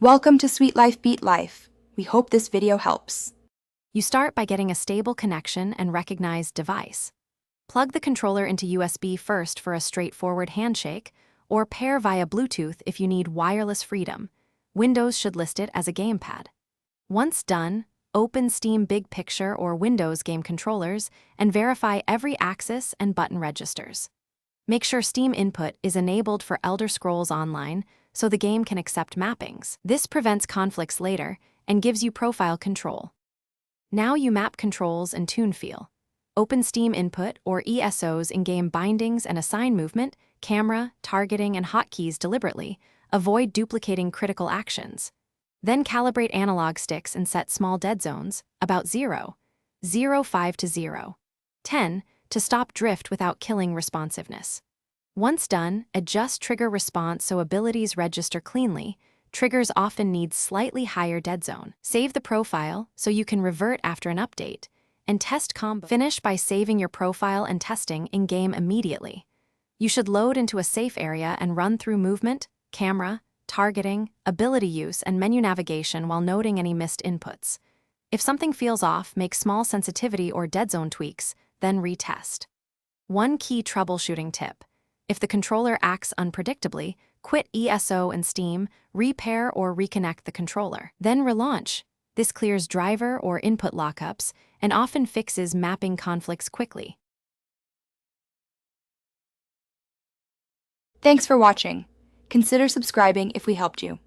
Welcome to Sweet Life Beat Life. We hope this video helps. You start by getting a stable connection and recognized device. Plug the controller into USB first for a straightforward handshake, or pair via Bluetooth if you need wireless freedom. Windows should list it as a gamepad. Once done, open Steam Big Picture or Windows game controllers and verify every axis and button registers. Make sure Steam input is enabled for Elder Scrolls Online so the game can accept mappings. This prevents conflicts later and gives you profile control. Now you map controls and tune feel. Open Steam input or ESO's in-game bindings and assign movement, camera, targeting, and hotkeys deliberately. Avoid duplicating critical actions. Then calibrate analog sticks and set small dead zones, about 0, 0.5 to 0, 10, to stop drift without killing responsiveness. Once done, adjust trigger response so abilities register cleanly. Triggers often need slightly higher dead zone. Save the profile so you can revert after an update, and test combo. Finish by saving your profile and testing in-game immediately. You should load into a safe area and run through movement, camera, targeting, ability use, and menu navigation while noting any missed inputs. If something feels off, make small sensitivity or dead zone tweaks, then retest. One key troubleshooting tip: if the controller acts unpredictably, quit ESO and Steam, repair or reconnect the controller. Then relaunch. This clears driver or input lockups and often fixes mapping conflicts quickly. Thanks for watching. Consider subscribing if we helped you.